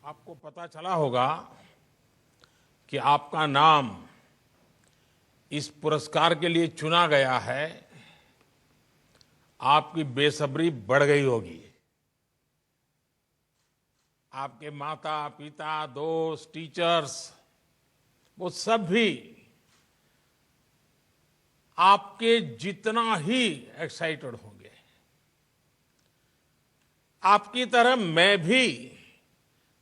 आपको पता चला होगा कि आपका नाम इस पुरस्कार के लिए चुना गया है। आपकी बेसब्री बढ़ गई होगी। आपके माता पिता, दोस्त, टीचर्स, वो सब भी आपके जितना ही एक्साइटेड होंगे। आपकी तरह मैं भी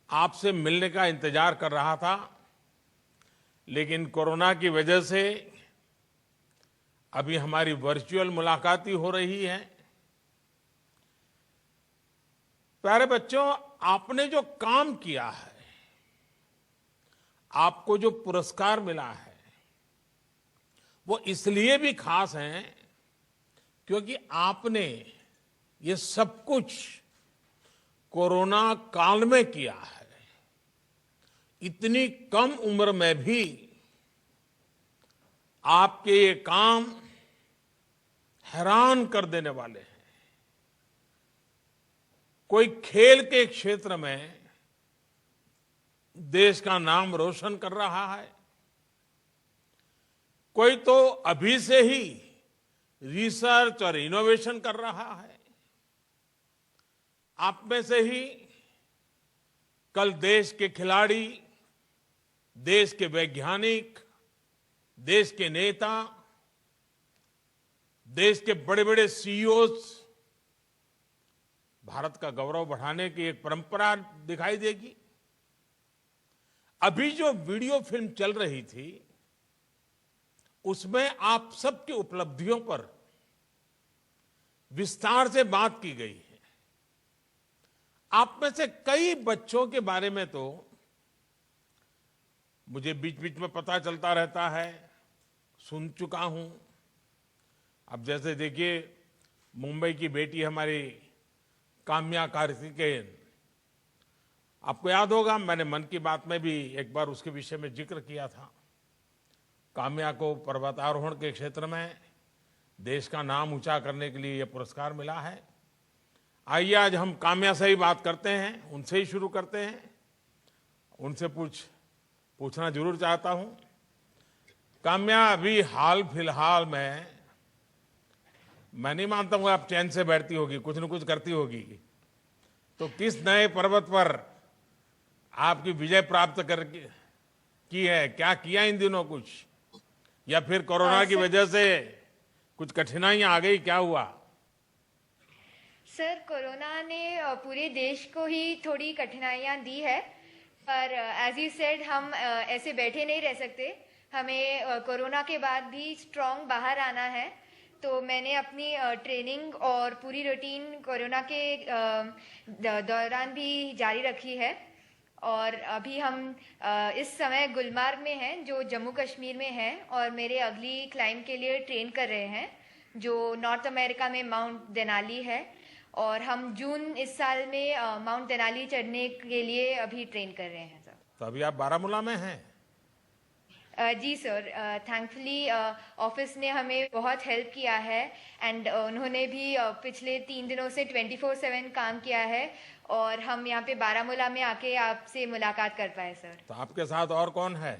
आपसे मिलने का इंतजार कर रहा था, लेकिन कोरोना की वजह से अभी हमारी वर्चुअल मुलाकात ही हो रही है। प्यारे बच्चों, आपने जो काम किया है, आपको जो पुरस्कार मिला है, वो इसलिए भी खास है क्योंकि आपने ये सब कुछ कोरोना काल में किया है। इतनी कम उम्र में भी आपके ये काम हैरान कर देने वाले हैं। कोई खेल के क्षेत्र में देश का नाम रोशन कर रहा है, कोई तो अभी से ही रिसर्च और इनोवेशन कर रहा है। आप में से ही कल देश के खिलाड़ी, देश के वैज्ञानिक, देश के नेता, देश के बड़े बड़े सीईओज भारत का गौरव बढ़ाने की एक परंपरा दिखाई देगी। अभी जो वीडियो फिल्म चल रही थी, उसमें आप सबकी उपलब्धियों पर विस्तार से बात की गई है। आप में से कई बच्चों के बारे में तो मुझे बीच बीच में पता चलता रहता है, सुन चुका हूं। अब जैसे देखिए, मुंबई की बेटी हमारी काम्या कार्तिकेयन, आपको याद होगा मैंने मन की बात में भी एक बार उसके विषय में जिक्र किया था। काम्या को पर्वतारोहण के क्षेत्र में देश का नाम ऊंचा करने के लिए यह पुरस्कार मिला है। आइए आज हम काम्या से ही बात करते हैं, उनसे ही शुरू करते हैं। उनसे पूछना जरूर चाहता हूं। काम्या, अभी हाल फिलहाल में मैं नहीं मानता हूं आप चैन से बैठती होगी, कुछ न कुछ करती होगी। तो किस नए पर्वत पर आपकी विजय प्राप्त करके की है? क्या किया इन दिनों कुछ, या फिर कोरोना की वजह से कुछ कठिनाइयां आ गई, क्या हुआ? सर, कोरोना ने पूरे देश को ही थोड़ी कठिनाइयां दी है, पर एज यू सेड हम ऐसे बैठे नहीं रह सकते। हमें कोरोना के बाद भी स्ट्रांग बाहर आना है। तो मैंने अपनी ट्रेनिंग और पूरी रूटीन कोरोना के दौरान भी जारी रखी है। और अभी हम इस समय गुलमर्ग में हैं, जो जम्मू कश्मीर में है, और मेरे अगली क्लाइंब के लिए ट्रेन कर रहे हैं, जो नॉर्थ अमेरिका में माउंट देनाली है। और हम जून इस साल में माउंट देनाली चढ़ने के लिए अभी ट्रेन कर रहे हैं सर। तो अभी आप बारामूला में हैं? जी सर, थैंकफुली ऑफिस ने हमें बहुत हेल्प किया है, एंड उन्होंने भी पिछले 3 दिनों से 24/7 काम किया है, और हम यहाँ पे बारामूला में आके आपसे मुलाकात कर पाए सर। तो आपके साथ और कौन है,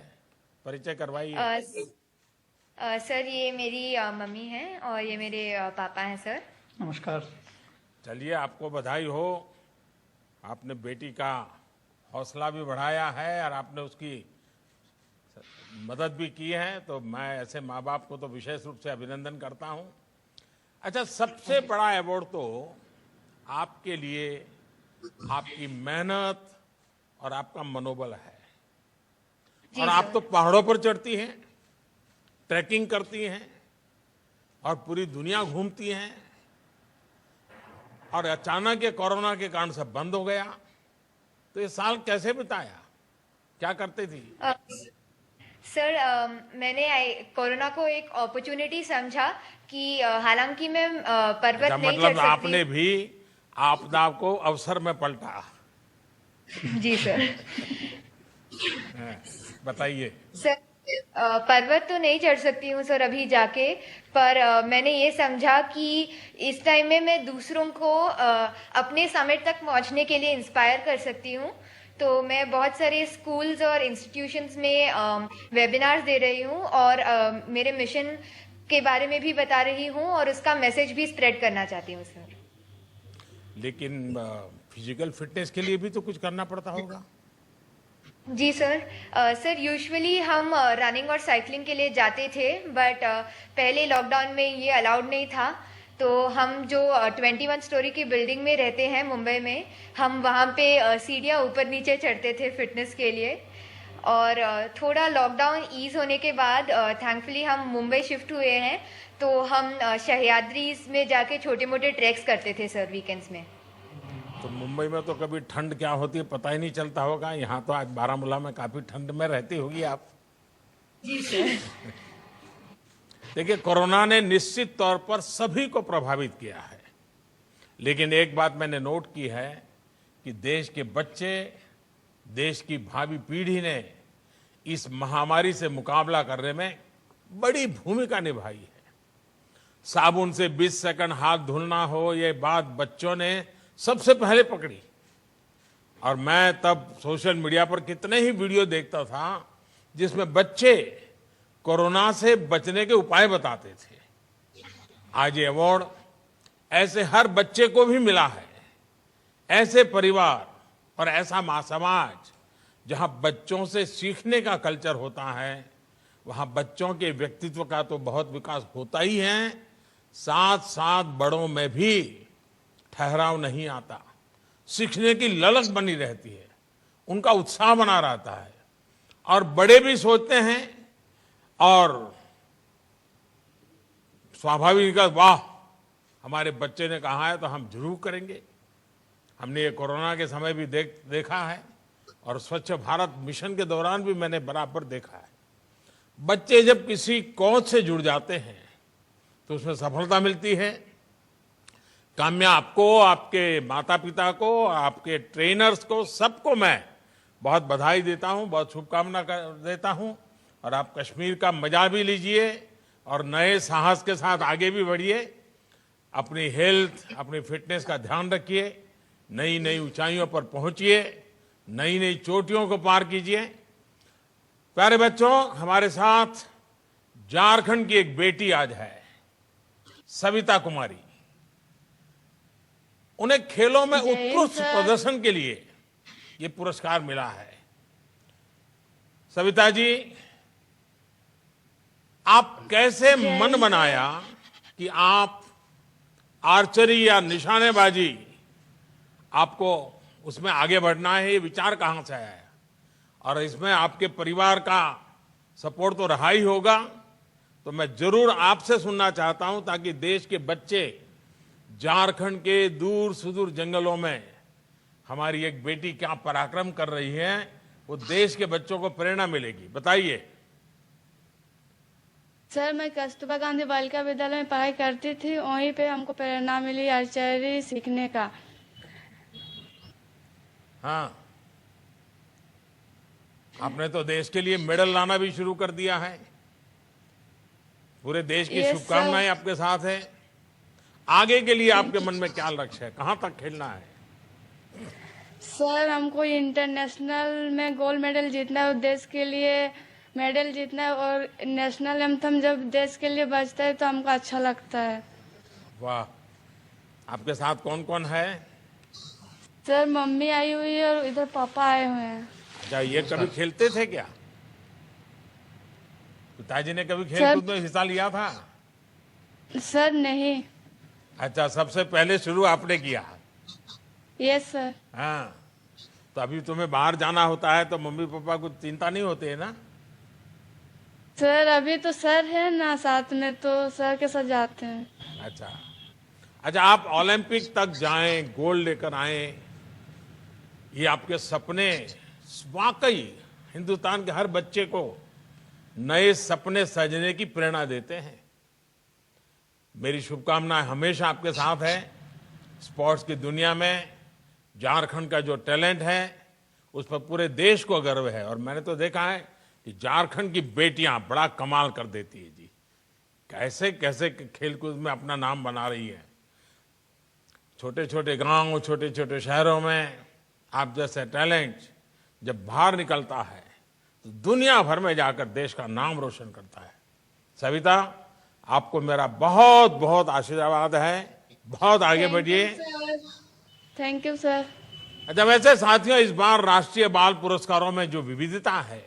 परिचय करवाइए। सर, ये मेरी मम्मी हैं और ये मेरे पापा हैं सर। नमस्कार। चलिए, आपको बधाई हो। आपने बेटी का हौसला भी बढ़ाया है और आपने उसकी मदद भी की है, तो मैं ऐसे माँ बाप को तो विशेष रूप से अभिनंदन करता हूँ। अच्छा, सबसे बड़ा अवार्ड तो आपके लिए आपकी मेहनत और आपका मनोबल है। और आप तो पहाड़ों पर चढ़ती हैं, ट्रैकिंग करती हैं और पूरी दुनिया घूमती हैं, और अचानक ये कोरोना के कारण सब बंद हो गया। तो ये साल कैसे बिताया, क्या करते थी? सर, मैंने कोरोना को एक अपॉर्चुनिटी समझा कि हालांकि मैं पर्वत नहीं चढ़ मतलब सकती। आपने भी आपदा को अवसर में पलटा। जी सर। बताइए। सर, पर्वत तो नहीं चढ़ सकती हूँ सर अभी जाके, पर मैंने ये समझा कि इस टाइम में मैं दूसरों को अपने समिट तक पहुँचने के लिए इंस्पायर कर सकती हूँ। तो मैं बहुत सारे स्कूल्स और इंस्टीट्यूशंस में वेबिनार्स दे रही हूँ और मेरे मिशन के बारे में भी बता रही हूँ और उसका मैसेज भी स्प्रेड करना चाहती हूँ सर। लेकिन फिजिकल फिटनेस के लिए भी तो कुछ करना पड़ता होगा। जी सर। सर यूजुअली हम रनिंग और साइकिलिंग के लिए जाते थे, बट पहले लॉकडाउन में ये अलाउड नहीं था। तो हम जो 21 स्टोरी की बिल्डिंग में रहते हैं मुंबई में, हम वहाँ पे सीढ़ियाँ ऊपर नीचे चढ़ते थे फिटनेस के लिए। और थोड़ा लॉकडाउन ईज होने के बाद थैंकफुली हम मुंबई शिफ्ट हुए हैं, तो हम सह्याद्री में जाके छोटे मोटे ट्रैक्स करते थे सर वीकेंड्स में। तो मुंबई में तो कभी ठंड क्या होती है पता ही नहीं चलता होगा। यहाँ तो आज बारामूला में काफी ठंड में रहती होगी आप। जी सर। देखिए, कोरोना ने निश्चित तौर पर सभी को प्रभावित किया है, लेकिन एक बात मैंने नोट की है कि देश के बच्चे, देश की भावी पीढ़ी ने इस महामारी से मुकाबला करने में बड़ी भूमिका निभाई है। साबुन से 20 सेकंड हाथ धुलना हो, ये बात बच्चों ने सबसे पहले पकड़ी। और मैं तब सोशल मीडिया पर कितने ही वीडियो देखता था जिसमें बच्चे कोरोना से बचने के उपाय बताते थे। आज ये अवार्ड ऐसे हर बच्चे को भी मिला है। ऐसे परिवार और ऐसा समाज जहां बच्चों से सीखने का कल्चर होता है, वहां बच्चों के व्यक्तित्व का तो बहुत विकास होता ही है, साथ साथ बड़ों में भी ठहराव नहीं आता, सीखने की ललक बनी रहती है, उनका उत्साह बना रहता है। और बड़े भी सोचते हैं और स्वाभाविक, वाह हमारे बच्चे ने कहा है तो हम जरूर करेंगे। हमने ये कोरोना के समय भी देखा है और स्वच्छ भारत मिशन के दौरान भी मैंने बराबर देखा है। बच्चे जब किसी कौज से जुड़ जाते हैं तो उसमें सफलता मिलती है। काम्या, आपको, आपके माता पिता को, आपके ट्रेनर्स को, सबको मैं बहुत बधाई देता हूं, बहुत शुभकामना देता हूं। और आप कश्मीर का मजा भी लीजिए और नए साहस के साथ आगे भी बढ़िए। अपनी हेल्थ, अपनी फिटनेस का ध्यान रखिए, नई नई ऊंचाइयों पर पहुंचिए, नई नई चोटियों को पार कीजिए। प्यारे बच्चों, हमारे साथ झारखंड की एक बेटी आज है, सविता कुमारी। उन्हें खेलों में उत्कृष्ट प्रदर्शन के लिए ये पुरस्कार मिला है। सविता जी, आप कैसे मन बनाया कि आप आर्चरी या निशानेबाजी, आपको उसमें आगे बढ़ना है? ये विचार कहां से आया? और इसमें आपके परिवार का सपोर्ट तो रहा ही होगा। तो मैं जरूर आपसे सुनना चाहता हूं ताकि देश के बच्चे झारखंड के दूर सुदूर जंगलों में हमारी एक बेटी क्या पराक्रम कर रही है, वो देश के बच्चों को प्रेरणा मिलेगी। बताइए। सर, मैं कस्तूरबा गांधी बालिका विद्यालय में पढ़ाई करती थी, वहीं पे हमको प्रेरणा मिली आर्चरी सीखने का। हाँ, आपने तो देश के लिए मेडल लाना भी शुरू कर दिया है। पूरे देश की शुभकामनाएं आपके साथ है। आगे के लिए आपके मन में क्या लक्ष्य है? कहां तक खेलना है? सर, हमको इंटरनेशनल में गोल्ड मेडल जीतना है, देश के लिए मेडल जीतना है। और नेशनल एंथम जब देश के लिए बजता है तो हमको अच्छा लगता है। वाह, आपके साथ कौन कौन है? सर, मम्मी आई हुई है और इधर पापा आए हुए हैं। अच्छा, ये कभी खेलते थे क्या? पिताजी ने कभी खेल कूद में हिस्सा लिया था? सर नहीं। अच्छा, सबसे पहले शुरू आपने किया? Yes sir. हाँ, तो अभी तुम्हें बाहर जाना होता है तो मम्मी पापा को चिंता नहीं होती है ना? सर, अभी तो सर है ना साथ में, तो सर के साथ जाते हैं। अच्छा, आप ओलंपिक तक जाएं, गोल्ड लेकर आए, ये आपके सपने वाकई हिंदुस्तान के हर बच्चे को नए सपने सजने की प्रेरणा देते हैं। मेरी शुभकामनाएं हमेशा आपके साथ है। स्पोर्ट्स की दुनिया में झारखंड का जो टैलेंट है उस पर पूरे देश को गर्व है। और मैंने तो देखा है कि झारखंड की बेटियां बड़ा कमाल कर देती है जी। कैसे कैसे खेलकूद में अपना नाम बना रही है। छोटे छोटे गांव, छोटे छोटे शहरों में आप जैसे टैलेंट जब बाहर निकलता है तो दुनिया भर में जाकर देश का नाम रोशन करता है। सविता, आपको मेरा बहुत बहुत आशीर्वाद है, बहुत आगे बढ़िए। Thank you sir. अच्छा, वैसे साथियों, इस बार राष्ट्रीय बाल पुरस्कारों में जो विविधता है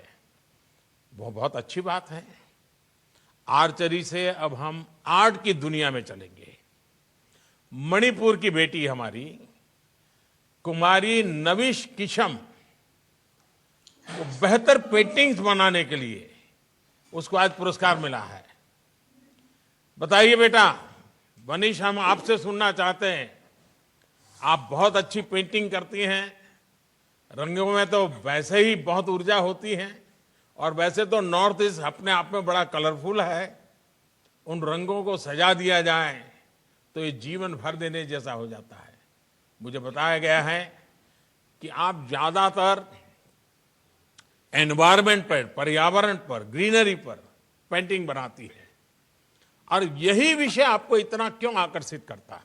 वो बहुत अच्छी बात है। आर्चरी से अब हम आर्ट की दुनिया में चलेंगे। मणिपुर की बेटी हमारी कुमारी नविश किशम को बेहतर पेंटिंग्स बनाने के लिए उसको आज पुरस्कार मिला है। बताइए बेटा, वनीश, हम आपसे सुनना चाहते हैं। आप बहुत अच्छी पेंटिंग करती हैं। रंगों में तो वैसे ही बहुत ऊर्जा होती है और वैसे तो नॉर्थ ईस्ट अपने आप में बड़ा कलरफुल है। उन रंगों को सजा दिया जाए तो ये जीवन भर देने जैसा हो जाता है। मुझे बताया गया है कि आप ज्यादातर एनवायरनमेंट पर, पर्यावरण पर, ग्रीनरी पर पेंटिंग बनाती है, और यही विषय आपको इतना क्यों आकर्षित करता है?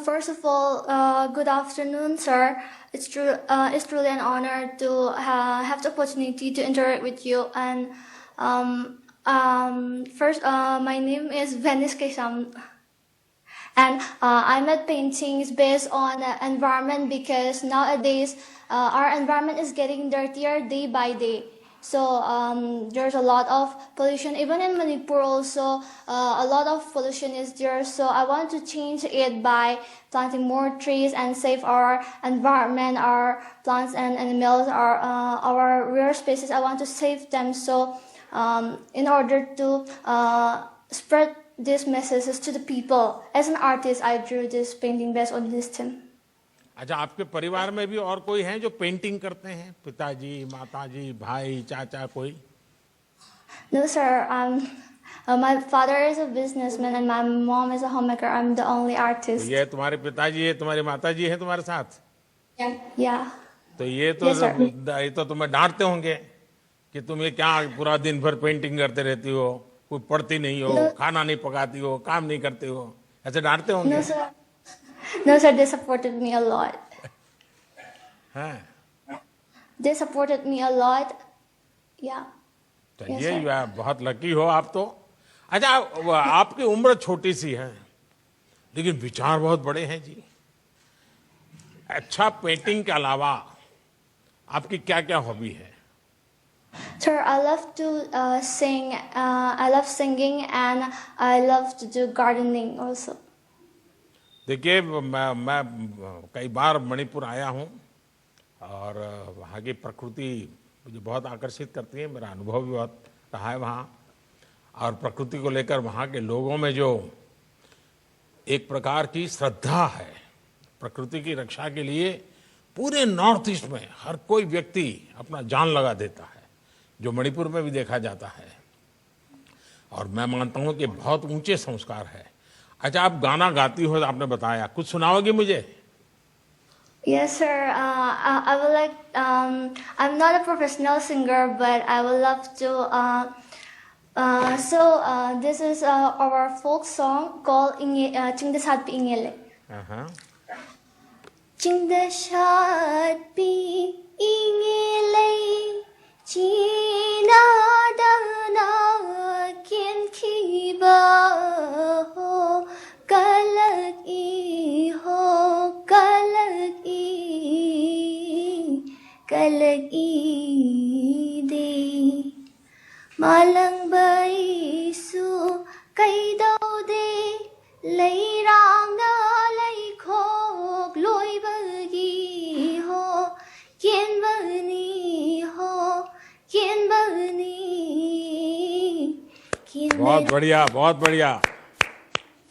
First of all, good afternoon, sir. It's truly an honor to have the opportunity to interact with you. And first, my name is Venice Kesam, and I made paintings based on environment because nowadays our environment is getting dirtier day by day. So there's a lot of pollution. Even in Manipur also, a lot of pollution is there. So I want to change it by planting more trees and save our environment, our plants and animals, our rare species. I want to save them. So in order to spread these messages to the people, as an artist, I drew this painting based on this theme. अच्छा, आपके परिवार में भी और कोई हैं जो painting करते हैं? पिताजी, माताजी, भाई, चाचा, कोई? No, sir. My father is a businessman and my mom is a homemaker. I'm the only artist. ये तुम्हारे पिताजी है, तुम्हारी माताजी है तुम्हारे साथ? Yeah. तो ये तो Yes, sir. ये तो तुम्हें डांटते होंगे कि तुम ये क्या पूरा दिन भर पेंटिंग करते रहती हो, कोई पढ़ती नहीं हो, खाना नहीं पकाती हो, काम नहीं करते हो, ऐसे डांटते होंगे? No, sir. No, sir. They supported me a lot. हैं? They supported me a lot. Yeah. चलिए, Yes, sir. बहुत लकी हो आप तो। अच्छा, आपकी उम्र छोटी सी है लेकिन विचार बहुत बड़े हैं जी। अच्छा, पेंटिंग के अलावा आपकी क्या क्या हॉबी है? Sir, I love to sing. I love singing and I love to do gardening also. देखिए, मैं कई बार मणिपुर आया हूँ और वहाँ की प्रकृति मुझे बहुत आकर्षित करती है। मेरा अनुभव भी बहुत रहा है वहाँ, और प्रकृति को लेकर वहाँ के लोगों में जो एक प्रकार की श्रद्धा है प्रकृति की रक्षा के लिए, पूरे नॉर्थ ईस्ट में हर कोई व्यक्ति अपना जान लगा देता है, जो मणिपुर में भी देखा जाता है। और मैं मानता हूँ कि बहुत ऊंचे संस्कार है। अच्छा, आप गाना गाती हो, आपने बताया, कुछ सुनाओगे मुझे? Yes, sir. I would like. I'm not a professional singer, but I would love to. This is our folk song called Chingdasat Pi Ingele. Chingdasat Pi Ingele China Dana Kien Kiba Ho Kalag I Ho Kalag I De Malang Bai Su Kai Dau De Lay Rang Na Lay Khok Loi Bagi Ho Kien Bani Ho Kien Bani Kien बहुत बढ़िया, बहुत बढ़िया।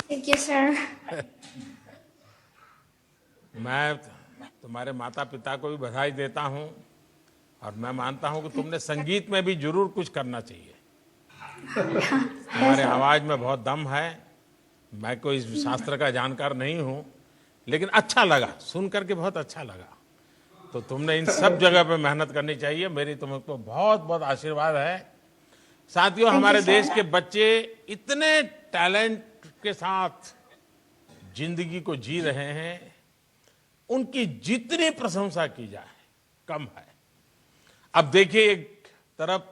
Thank you, sir. मैं तुम्हारे माता पिता को भी बधाई देता हूँ और मैं मानता हूँ कि तुमने संगीत में भी जरूर कुछ करना चाहिए। तुम्हारे आवाज में बहुत दम है। मैं कोई इस शास्त्र का जानकार नहीं हूँ, लेकिन अच्छा लगा, सुन करके बहुत अच्छा लगा। तो तुमने इन सब जगह पे मेहनत करनी चाहिए। मेरी तुमको बहुत बहुत आशीर्वाद है। साथियों, हमारे देश के बच्चे इतने टैलेंट के साथ जिंदगी को जी रहे हैं, उनकी जितनी प्रशंसा की जाए कम है। अब देखिए, एक तरफ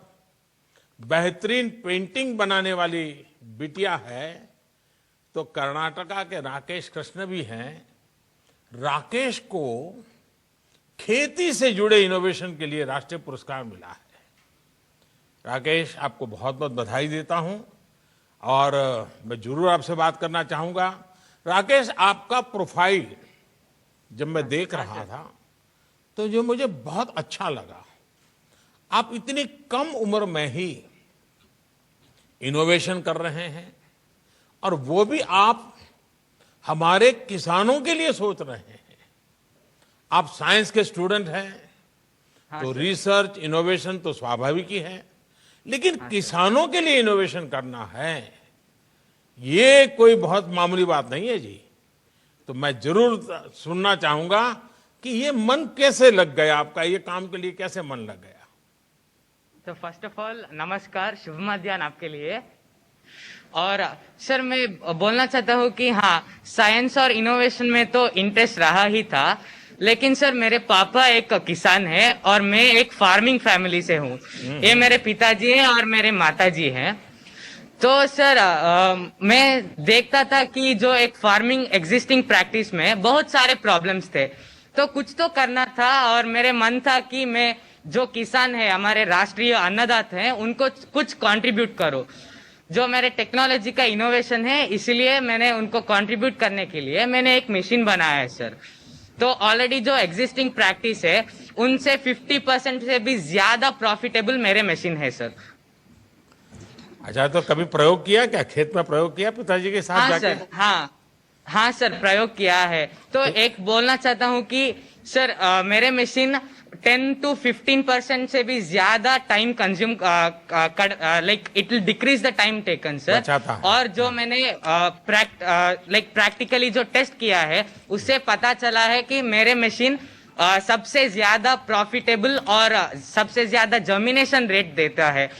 बेहतरीन पेंटिंग बनाने वाली बिटिया है, तो कर्नाटका के राकेश कृष्ण भी हैं। राकेश को खेती से जुड़े इनोवेशन के लिए राष्ट्रीय पुरस्कार मिला है। राकेश, आपको बहुत बहुत बधाई देता हूं और मैं जरूर आपसे बात करना चाहूंगा। राकेश, आपका प्रोफाइल जब मैं देख रहा था तो जो मुझे बहुत अच्छा लगा, आप इतनी कम उम्र में ही इनोवेशन कर रहे हैं और वो भी आप हमारे किसानों के लिए सोच रहे हैं। आप साइंस के स्टूडेंट हैं, तो रिसर्च इनोवेशन तो स्वाभाविक ही है, लेकिन किसानों के लिए इनोवेशन करना है, ये कोई बहुत मामूली बात नहीं है जी। तो मैं जरूर सुनना चाहूंगा कि ये मन कैसे लग गया आपका, ये काम के लिए कैसे मन लग गया। तो फर्स्ट ऑफ ऑल नमस्कार, शुभ मध्याह्न आपके लिए। और सर, मैं बोलना चाहता हूँ कि हाँ, साइंस और इनोवेशन में तो इंटरेस्ट रहा ही था, लेकिन सर मेरे पापा एक किसान है और मैं एक फार्मिंग फैमिली से हूँ। ये मेरे पिताजी हैं और मेरे माताजी हैं। तो सर मैं देखता था कि जो एक फार्मिंग एग्जिस्टिंग प्रैक्टिस में बहुत सारे प्रॉब्लम्स थे, तो कुछ तो करना था और मेरे मन था कि मैं जो किसान है, हमारे राष्ट्रीय अन्नदाता हैं, उनको कुछ कंट्रीब्यूट करो। जो मेरे टेक्नोलॉजी का इनोवेशन है, इसलिए मैंने उनको कंट्रीब्यूट करने के लिए मैंने एक मशीन बनाया है सर। तो ऑलरेडी जो एग्जिस्टिंग प्रैक्टिस है उनसे 50% से भी ज्यादा प्रॉफिटेबल मेरे मशीन है सर। अच्छा, तो कभी प्रयोग किया क्या, खेत में प्रयोग किया पिताजी के साथ हाँ जाके? सर, हाँ सर, प्रयोग किया है। तो एक बोलना चाहता हूँ कि सर मेरे मशीन 10 to 15% से भी ज्यादा time consume like it will decrease the time taken sir. अच्छा था। और जो मैंने प्रैक्टिकली जो टेस्ट किया है, उससे पता चला है कि मेरे मशीन सबसे ज्यादा प्रॉफिटेबल और सबसे ज्यादा जर्मिनेशन रेट देता है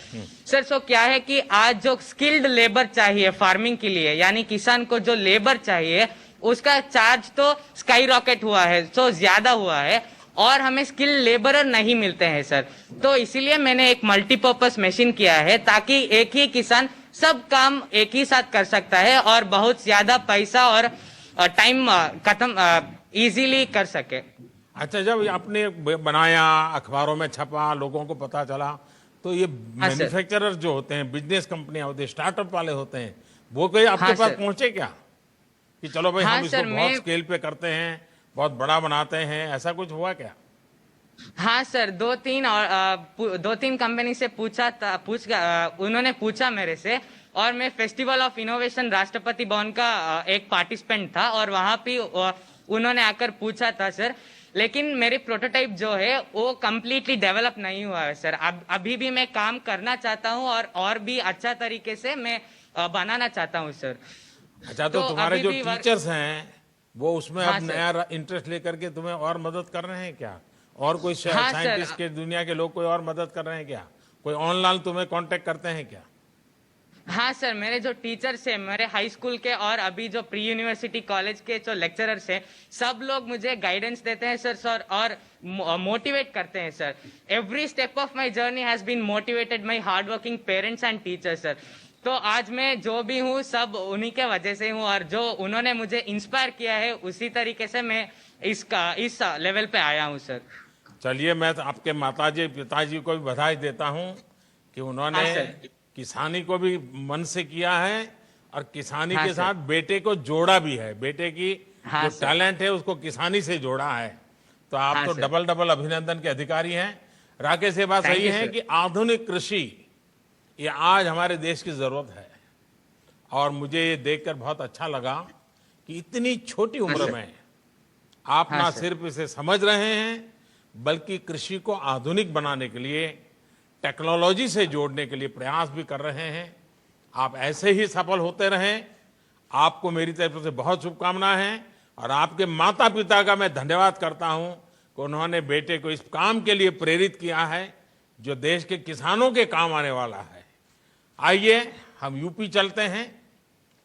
सर। सो क्या है कि आज जो स्किल्ड लेबर चाहिए फार्मिंग के लिए, यानी किसान को जो लेबर चाहिए, उसका चार्ज तो स्काई रॉकेट हुआ है, सो ज्यादा हुआ है और हमें स्किल लेबरर नहीं मिलते हैं सर। तो इसीलिए मैंने एक मल्टीपर्पस मशीन किया है, ताकि एक ही किसान सब काम एक ही साथ कर सकता है और बहुत ज्यादा पैसा और टाइम खत्म इजीली कर सके। अच्छा, जब आपने बनाया, अखबारों में छपा, लोगों को पता चला, तो ये मैन्युफैक्चरर जो होते हैं, बिजनेस कंपनियां होती है, स्टार्टअप वाले होते हैं, वो कोई आपके पास पहुंचे क्या कि चलो भाई हम इसको बहुत स्केल पे करते हैं, बहुत बड़ा बनाते हैं, ऐसा कुछ हुआ क्या? हाँ सर, दो तीन कंपनी से उन्होंने पूछा मेरे से, और मैं festival of innovation Rashtrapati Bhavan का एक पार्टिसिपेंट था और वहां पे उन्होंने आकर पूछा था सर। लेकिन मेरी प्रोटोटाइप जो है वो कम्प्लीटली डेवलप नहीं हुआ है सर। अभी भी मैं काम करना चाहता हूँ और भी अच्छा तरीके से मैं बनाना चाहता हूँ सर। अच्छा, तो तुम्हारे जो टीचर्स हैं वो उसमें अब नया इंटरेस्ट लेकर के तुम्हें और मदद कर रहे हैं क्या? और कोई साइंटिस्ट के दुनिया के लोग कोई और मदद कर रहे हैं क्या? कोई ऑनलाइन तुम्हें कांटेक्ट करते हैं क्या? हाँ सर, मेरे जो टीचर्स हैं, मेरे हाई स्कूल के और अभी जो प्री यूनिवर्सिटी कॉलेज के जो लेक्चरर्स हैं, सब लोग मुझे गाइडेंस देते हैं सर और मोटिवेट करते हैं sir. Every step of my journey has been motivated my hard working parents and teachers sir. तो आज मैं जो भी हूँ सब उन्हीं के वजह से हूँ, और जो उन्होंने मुझे इंस्पायर किया है उसी तरीके से मैं इस लेवल पे आया हूँ सर। चलिए, मैं तो आपके माताजी पिताजी को भी बधाई देता हूँ कि उन्होंने किसानी को भी मन से किया है और किसानी के साथ बेटे को जोड़ा भी है। बेटे की जो टैलेंट है उसको किसानी से जोड़ा है। तो आप तो डबल अभिनंदन के अधिकारी हैं। राकेश, ये बात सही है कि आधुनिक कृषि ये आज हमारे देश की जरूरत है, और मुझे ये देखकर बहुत अच्छा लगा कि इतनी छोटी उम्र में आप ना सिर्फ इसे समझ रहे हैं, बल्कि कृषि को आधुनिक बनाने के लिए, टेक्नोलॉजी से जोड़ने के लिए प्रयास भी कर रहे हैं। आप ऐसे ही सफल होते रहें। आपको मेरी तरफ से बहुत शुभकामनाएं हैं, और आपके माता पिता का मैं धन्यवाद करता हूं कि उन्होंने बेटे को इस काम के लिए प्रेरित किया है जो देश के किसानों के काम आने वाला है। आइए हम यूपी चलते हैं।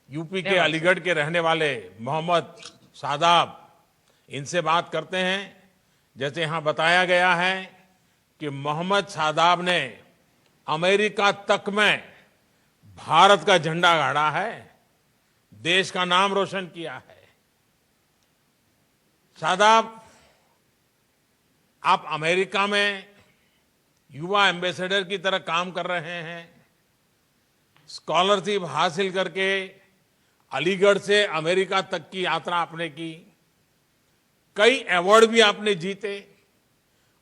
यूपी के अलीगढ़ के रहने वाले मोहम्मद शादाब, इनसे बात करते हैं। जैसे यहां बताया गया है कि मोहम्मद शादाब ने अमेरिका तक में भारत का झंडा गाड़ा है, देश का नाम रोशन किया है। शादाब, आप अमेरिका में युवा एम्बेसडर की तरह काम कर रहे हैं। स्कॉलरशिप हासिल करके अलीगढ़ से अमेरिका तक की यात्रा आपने की, कई अवार्ड भी आपने जीते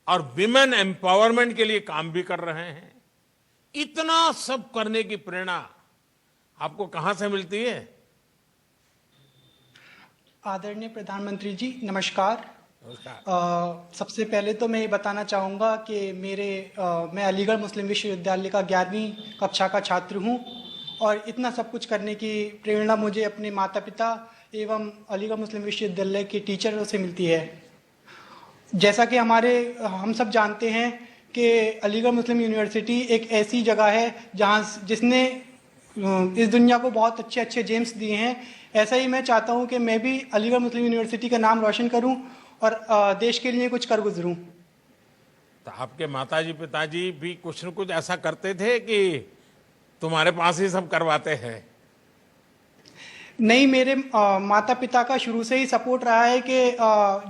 और विमेन एम्पावरमेंट के लिए काम भी कर रहे हैं। इतना सब करने की प्रेरणा आपको कहां से मिलती है? आदरणीय प्रधानमंत्री जी, नमस्कार। नमस्कार। सबसे पहले तो मैं ये बताना चाहूँगा कि मैं अलीगढ़ मुस्लिम विश्वविद्यालय का 11वीं कक्षा का छात्र हूँ और इतना सब कुछ करने की प्रेरणा मुझे अपने माता पिता एवं अलीगढ़ मुस्लिम विश्वविद्यालय के टीचरों से मिलती है। जैसा कि हम सब जानते हैं कि अलीगढ़ मुस्लिम यूनिवर्सिटी एक ऐसी जगह है जिसने इस दुनिया को बहुत अच्छे अच्छे जेम्स दिए हैं। ऐसा ही मैं चाहता हूं कि मैं भी अलीगढ़ मुस्लिम यूनिवर्सिटी का नाम रोशन करूं और देश के लिए कुछ कर गुजरूं। तो आपके माताजी पिताजी भी कुछ न कुछ ऐसा करते थे कि तुम्हारे पास ही सब करवाते हैं? नहीं, मेरे माता पिता का शुरू से ही सपोर्ट रहा है कि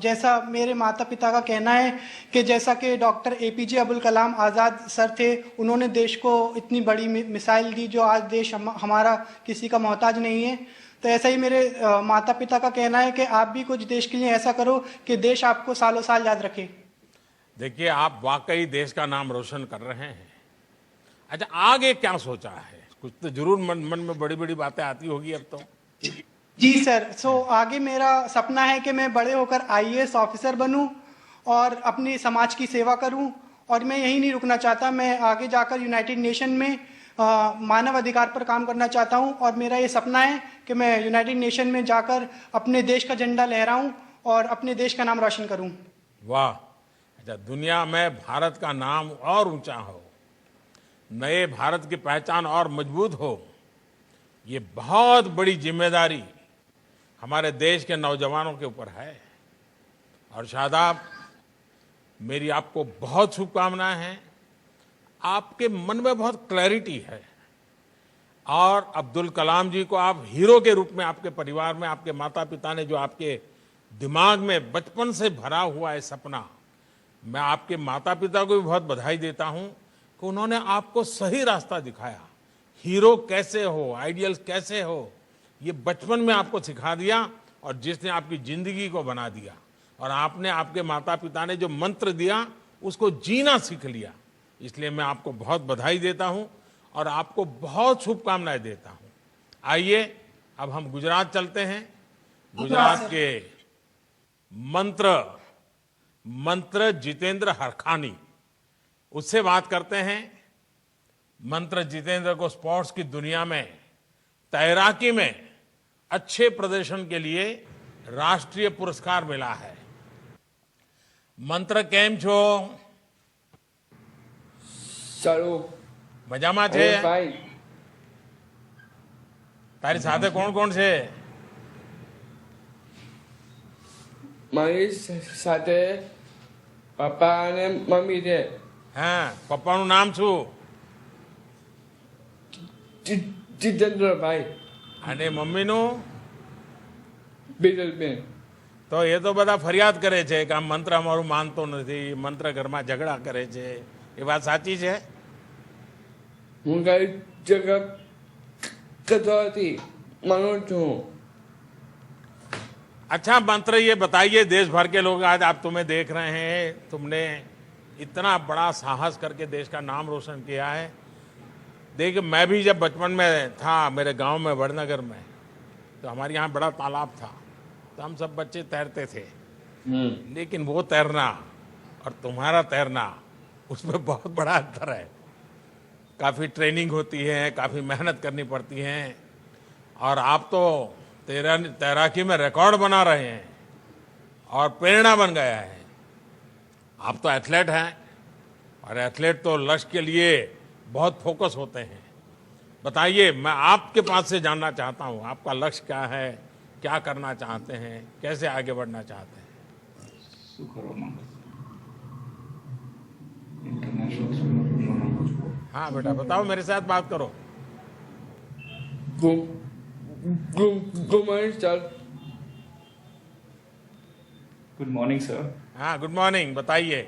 जैसा मेरे माता पिता का कहना है कि जैसा कि doctor APJ Abdul Kalam Azad sir थे, उन्होंने देश को इतनी बड़ी मिसाइल दी जो आज देश हमारा किसी का मोहताज नहीं है। तो ऐसा ही मेरे माता पिता का कहना है कि आप भी कुछ देश के लिए ऐसा करो कि देश आपको सालों साल याद रखे। देखिए, आप वाकई देश का नाम रोशन कर रहे हैं। अच्छा, आगे क्या सोचा है? कुछ तो जरूर मन में बड़ी बड़ी बातें आती होगी अब तो। जी सर, आगे मेरा सपना है कि मैं बड़े होकर IAS ऑफिसर बनूं और अपने समाज की सेवा करूं। और मैं यही नहीं रुकना चाहता, मैं आगे जाकर यूनाइटेड नेशन में मानव अधिकार पर काम करना चाहता हूं। और मेरा ये सपना है कि मैं यूनाइटेड नेशन में जाकर अपने देश का झंडा लहराऊं और अपने देश का नाम रोशन करूं। वाह! अच्छा, दुनिया में भारत का नाम और ऊंचा हो, नए भारत की पहचान और मजबूत हो, ये बहुत बड़ी जिम्मेदारी हमारे देश के नौजवानों के ऊपर है। और शादाब, मेरी आपको बहुत शुभकामनाएं हैं। आपके मन में बहुत क्लैरिटी है और अब्दुल कलाम जी को आप हीरो के रूप में आपके परिवार में आपके माता पिता ने जो आपके दिमाग में बचपन से भरा हुआ है सपना, मैं आपके माता पिता को भी बहुत बधाई देता हूं कि उन्होंने आपको सही रास्ता दिखाया। हीरो कैसे हो, आइडियल कैसे हो, ये बचपन में आपको सिखा दिया और जिसने आपकी जिंदगी को बना दिया। और आपने, आपके माता पिता ने जो मंत्र दिया उसको जीना सीख लिया। इसलिए मैं आपको बहुत बधाई देता हूं और आपको बहुत शुभकामनाएं देता हूं। आइए अब हम गुजरात चलते हैं। गुजरात के मंत्र जितेंद्र हरखानी, उससे बात करते हैं। मंत्र जितेंद्र को स्पोर्ट्स की दुनिया में तैराकी में अच्छे प्रदर्शन के लिए राष्ट्रीय पुरस्कार मिला है। मंत्र केम छो? સારું મજામાં છે? ભાઈ તારી સાથે કોણ કોણ છે? મારી સાથે પપ્પા અને મમ્મી છે. હા, પપ્પાનું નામ શું? જીતેન્દ્રભાઈ અને મમ્મીનું? બીરલબેન. તો એ તો બધા ફરિયાદ કરે છે કે આ મંત્ર અમારું માનતો નથી, મંત્ર ઘરમાં ઝઘડા કરે છે, એ વાત સાચી છે? હું કઈ જગા કરતો હતી, માનું છું. अच्छा मंत्र, ये बताइए, देश भर के लोग आज आप तुम्हें देख रहे हैं, तुमने इतना बड़ा साहस करके देश का नाम रोशन किया है। देखिए, मैं भी जब बचपन में था मेरे गांव में वड़नगर में, तो हमारे यहाँ बड़ा तालाब था, तो हम सब बच्चे तैरते थे। लेकिन वो तैरना और तुम्हारा तैरना, उसमें बहुत बड़ा अंतर है। काफ़ी ट्रेनिंग होती है, काफ़ी मेहनत करनी पड़ती है और आप तो तैराकी में रिकॉर्ड बना रहे हैं और प्रेरणा बन गया है। आप तो एथलीट हैं और एथलीट तो लक्ष्य के लिए बहुत फोकस होते हैं। बताइए, मैं आपके पास से जानना चाहता हूं, आपका लक्ष्य क्या है, क्या करना चाहते हैं, कैसे आगे बढ़ना चाहते हैं? सुकरो मंगल इंटरनेशनल स्विमर। हाँ बेटा बताओ, मेरे साथ बात करो। Good morning sir. Good morning sir. हाँ गुड मॉर्निंग, बताइए।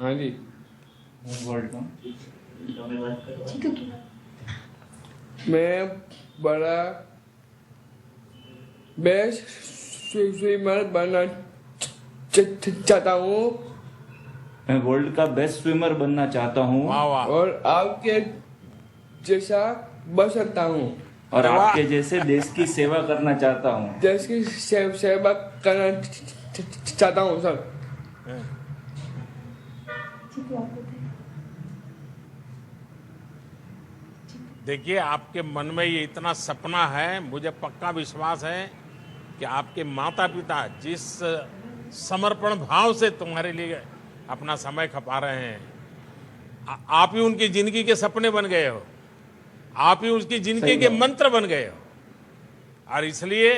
हाँ जी, वर्ल्ड का मैं बड़ा बेस्ट स्विमर बनना चाहता हूँ मैं वर्ल्ड का बेस्ट स्विमर बनना चाहता हूँ वाह वाह। और आपके जैसा बन सकता हूँ और अरे वाह। आपके जैसे देश की सेवा करना चाहता हूँ। देश की सेवा करना चाहता हूँ सर। देखिए, आपके मन में ये इतना सपना है, मुझे पक्का विश्वास है कि आपके माता पिता जिस समर्पण भाव से तुम्हारे लिए अपना समय खपा रहे हैं, आप ही उनकी जिंदगी के सपने बन गए हो, आप ही उसकी जिंदगी के मंत्र बन गए हो। और इसलिए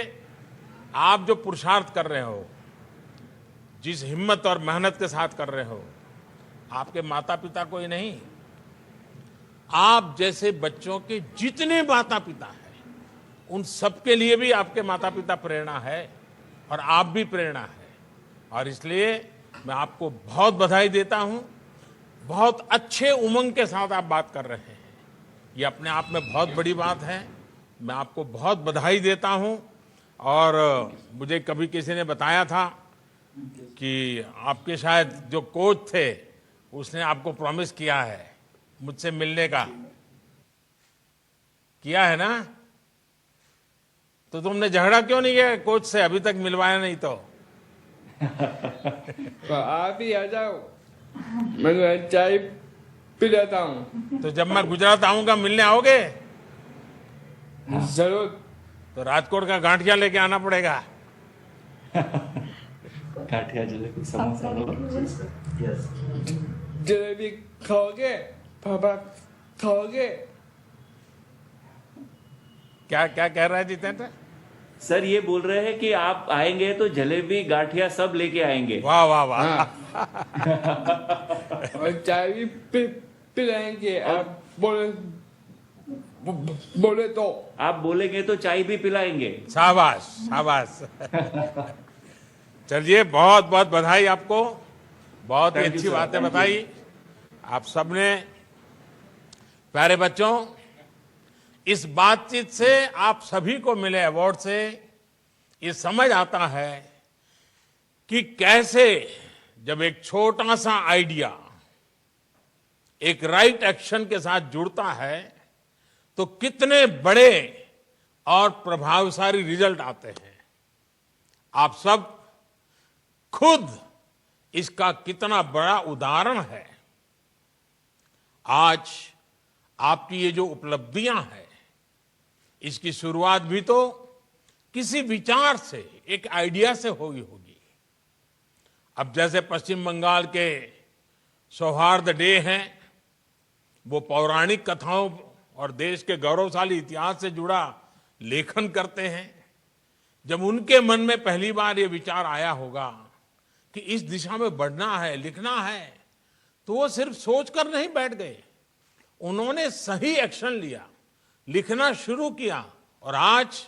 आप जो पुरुषार्थ कर रहे हो, जिस हिम्मत और मेहनत के साथ कर रहे हो, आपके माता पिता कोई नहीं, आप जैसे बच्चों के जितने माता पिता हैं, उन सबके लिए भी आपके माता पिता प्रेरणा है और आप भी प्रेरणा है। और इसलिए मैं आपको बहुत बधाई देता हूं। बहुत अच्छे उमंग के साथ आप बात कर रहे हैं, ये अपने आप में बहुत बड़ी बात है। मैं आपको बहुत बधाई देता हूं। और मुझे कभी किसी ने बताया था कि आपके शायद जो कोच थे, उसने आपको प्रॉमिस किया है मुझसे मिलने का, किया है ना? तो तुमने झगड़ा क्यों नहीं किया कोच से? अभी तक मिलवाया नहीं तो आप ही आ जाओ, मैं चाय पी लेता हूँ। तो जब मैं गुजरात आऊंगा मिलने आओगे? जरूर। तो राजकोट का गांठिया लेके आना पड़ेगा। गाठिया जलेबी समोसा यस। जलेबी खाओगे? पापा खाओगे? क्या क्या कह रहा है जितेंद्र? सर ये बोल रहे हैं कि आप आएंगे तो जलेबी गाठिया सब लेके आएंगे। वाह वाह वाह। हाँ। और चाय भी पी लेंगे। आप बोले तो आप बोलेंगे तो चाय भी पिलाएंगे। शाबाश शाबाश। चलिए, बहुत बहुत बधाई आपको, बहुत ही Thank you, अच्छी sir. बातें Thank you. बताई आप सबने। प्यारे बच्चों, इस बातचीत से आप सभी को मिले अवार्ड से ये समझ आता है कि कैसे जब एक छोटा सा आइडिया एक राइट एक्शन के साथ जुड़ता है तो कितने बड़े और प्रभावशाली रिजल्ट आते हैं। आप सब खुद इसका कितना बड़ा उदाहरण है। आज आपकी ये जो उपलब्धियां हैं, इसकी शुरुआत भी तो किसी विचार से, एक आइडिया से हुई होगी। अब जैसे पश्चिम बंगाल के सौहार्द डे हैं, वो पौराणिक कथाओं और देश के गौरवशाली इतिहास से जुड़ा लेखन करते हैं। जब उनके मन में पहली बार ये विचार आया होगा कि इस दिशा में बढ़ना है, लिखना है, तो वो सिर्फ सोचकर नहीं बैठ गए, उन्होंने सही एक्शन लिया, लिखना शुरू किया और आज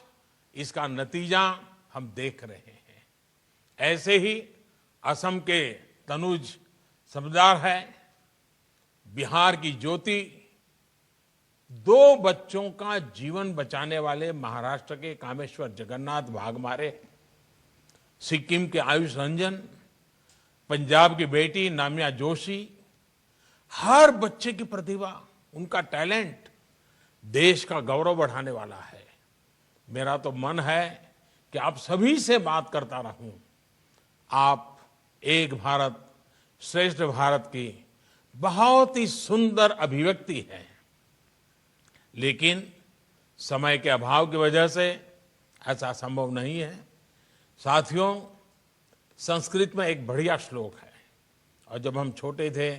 इसका नतीजा हम देख रहे हैं। ऐसे ही असम के तनुज समदार है, बिहार की ज्योति, 2 बच्चों का जीवन बचाने वाले महाराष्ट्र के कामेश्वर जगन्नाथ भागमारे, सिक्किम के आयुष रंजन, पंजाब की बेटी नामिया जोशी। हर बच्चे की प्रतिभा, उनका टैलेंट देश का गौरव बढ़ाने वाला है। मेरा तो मन है कि आप सभी से बात करता रहूं। आप एक भारत श्रेष्ठ भारत की बहुत ही सुंदर अभिव्यक्ति है, लेकिन समय के अभाव की वजह से ऐसा संभव नहीं है। साथियों, संस्कृत में एक बढ़िया श्लोक है, और जब हम छोटे थे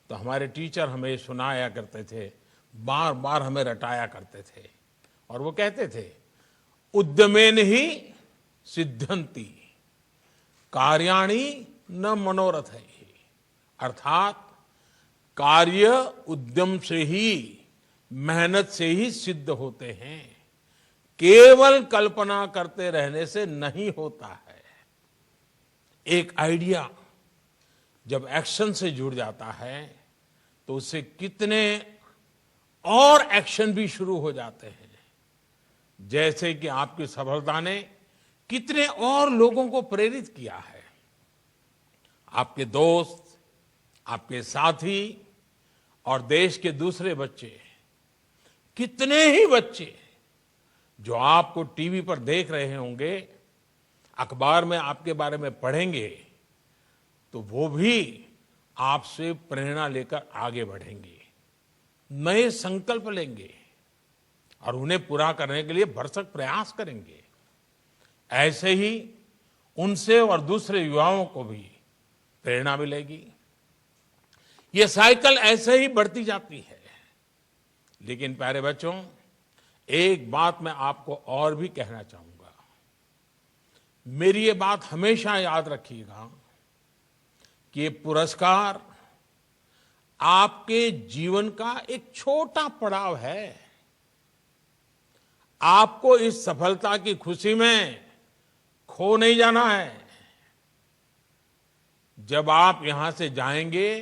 तो हमारे टीचर हमें सुनाया करते थे, बार बार हमें रटाया करते थे, और वो कहते थे, उद्यमेन ही सिद्ध्यंति कार्याणि न मनोरथ है, अर्थात कार्य उद्यम से ही, मेहनत से ही सिद्ध होते हैं, केवल कल्पना करते रहने से नहीं होता है। एक आइडिया जब एक्शन से जुड़ जाता है तो उससे कितने और एक्शन भी शुरू हो जाते हैं। जैसे कि आपकी सफलता ने कितने और लोगों को प्रेरित किया है। आपके दोस्त, आपके साथी और देश के दूसरे बच्चे, कितने ही बच्चे जो आपको टीवी पर देख रहे होंगे, अखबार में आपके बारे में पढ़ेंगे, तो वो भी आपसे प्रेरणा लेकर आगे बढ़ेंगे, नए संकल्प लेंगे और उन्हें पूरा करने के लिए भरसक प्रयास करेंगे। ऐसे ही उनसे और दूसरे युवाओं को भी प्रेरणा मिलेगी। ये साइकिल ऐसे ही बढ़ती जाती है। लेकिन प्यारे बच्चों, एक बात मैं आपको और भी कहना चाहूंगा। मेरी ये बात हमेशा याद रखिएगा कि ये पुरस्कार आपके जीवन का एक छोटा पड़ाव है। आपको इस सफलता की खुशी में खो नहीं जाना है। जब आप यहां से जाएंगे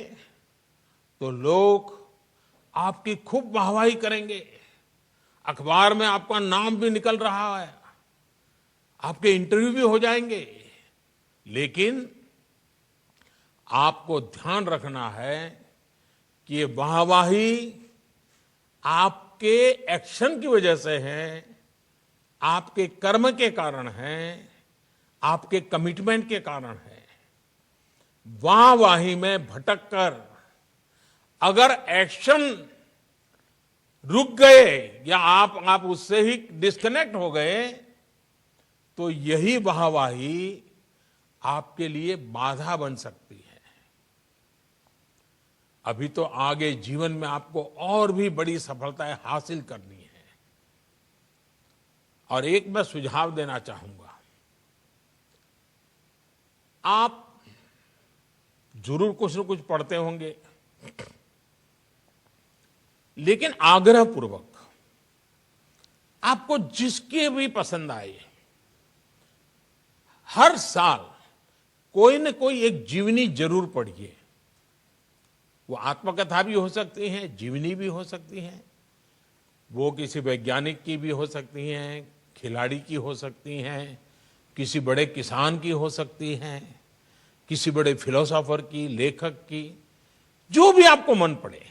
तो लोग आपकी खूब वाहवाही करेंगे, अखबार में आपका नाम भी निकल रहा है, आपके इंटरव्यू भी हो जाएंगे। लेकिन आपको ध्यान रखना है कि ये वाहवाही आपके एक्शन की वजह से है, आपके कर्म के कारण है, आपके कमिटमेंट के कारण है। वाहवाही में भटक कर अगर एक्शन रुक गए या आप उससे ही डिस्कनेक्ट हो गए तो यही वाहवाही आपके लिए बाधा बन सकती है। अभी तो आगे जीवन में आपको और भी बड़ी सफलताएं हासिल करनी है। और एक मैं सुझाव देना चाहूंगा, आप जरूर कुछ न कुछ पढ़ते होंगे, लेकिन आग्रह पूर्वक आपको जिसके भी पसंद आए, हर साल कोई न कोई एक जीवनी जरूर पढ़िए। वो आत्मकथा भी हो सकती है, जीवनी भी हो सकती है, वो किसी वैज्ञानिक की भी हो सकती हैं, खिलाड़ी की हो सकती हैं, किसी बड़े किसान की हो सकती हैं, किसी बड़े फिलोसोफर की, लेखक की, जो भी आपको मन पड़े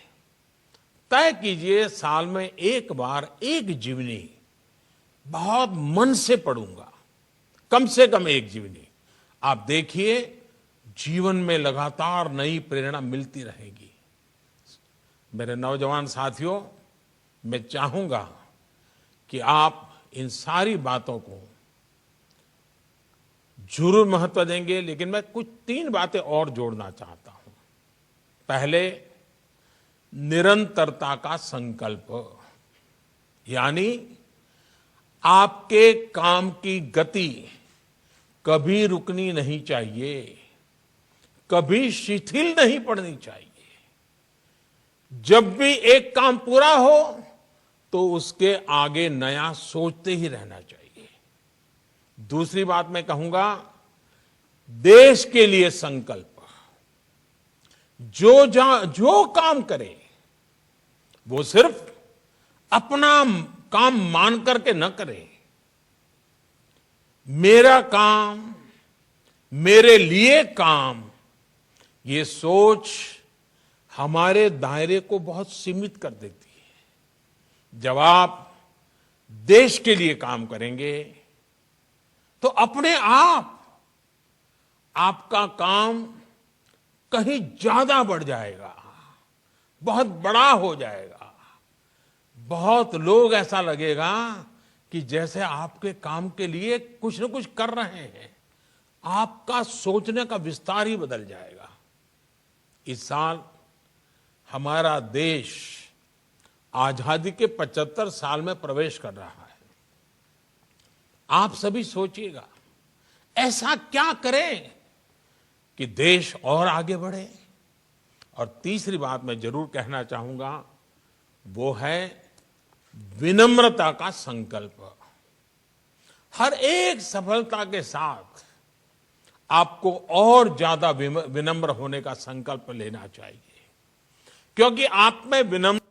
तय कीजिए। साल में एक बार एक जीवनी बहुत मन से पढ़ूंगा, कम से कम एक जीवनी। आप देखिए जीवन में लगातार नई प्रेरणा मिलती रहेगी। मेरे नौजवान साथियों, मैं चाहूंगा कि आप इन सारी बातों को जरूर महत्व देंगे, लेकिन मैं कुछ 3 बातें और जोड़ना चाहता हूं। पहले, निरंतरता का संकल्प, यानी आपके काम की गति कभी रुकनी नहीं चाहिए, कभी शिथिल नहीं पड़नी चाहिए। जब भी एक काम पूरा हो तो उसके आगे नया सोचते ही रहना चाहिए। दूसरी बात मैं कहूंगा, देश के लिए संकल्प। जो काम करे वो सिर्फ अपना काम मान करके न करे। मेरा काम, मेरे लिए काम, ये सोच हमारे दायरे को बहुत सीमित कर देती है। जब आप देश के लिए काम करेंगे तो अपने आप आपका काम कहीं ज्यादा बढ़ जाएगा, बहुत बड़ा हो जाएगा। बहुत लोग ऐसा लगेगा कि जैसे आपके काम के लिए कुछ न कुछ कर रहे हैं। आपका सोचने का विस्तार ही बदल जाएगा। इस साल हमारा देश आजादी के 75 साल में प्रवेश कर रहा है। आप सभी सोचिएगा, ऐसा क्या करें कि देश और आगे बढ़े। और तीसरी बात मैं जरूर कहना चाहूंगा, वो है विनम्रता का संकल्प। हर एक सफलता के साथ आपको और ज्यादा विनम्र होने का संकल्प लेना चाहिए, क्योंकि आप में विनम्र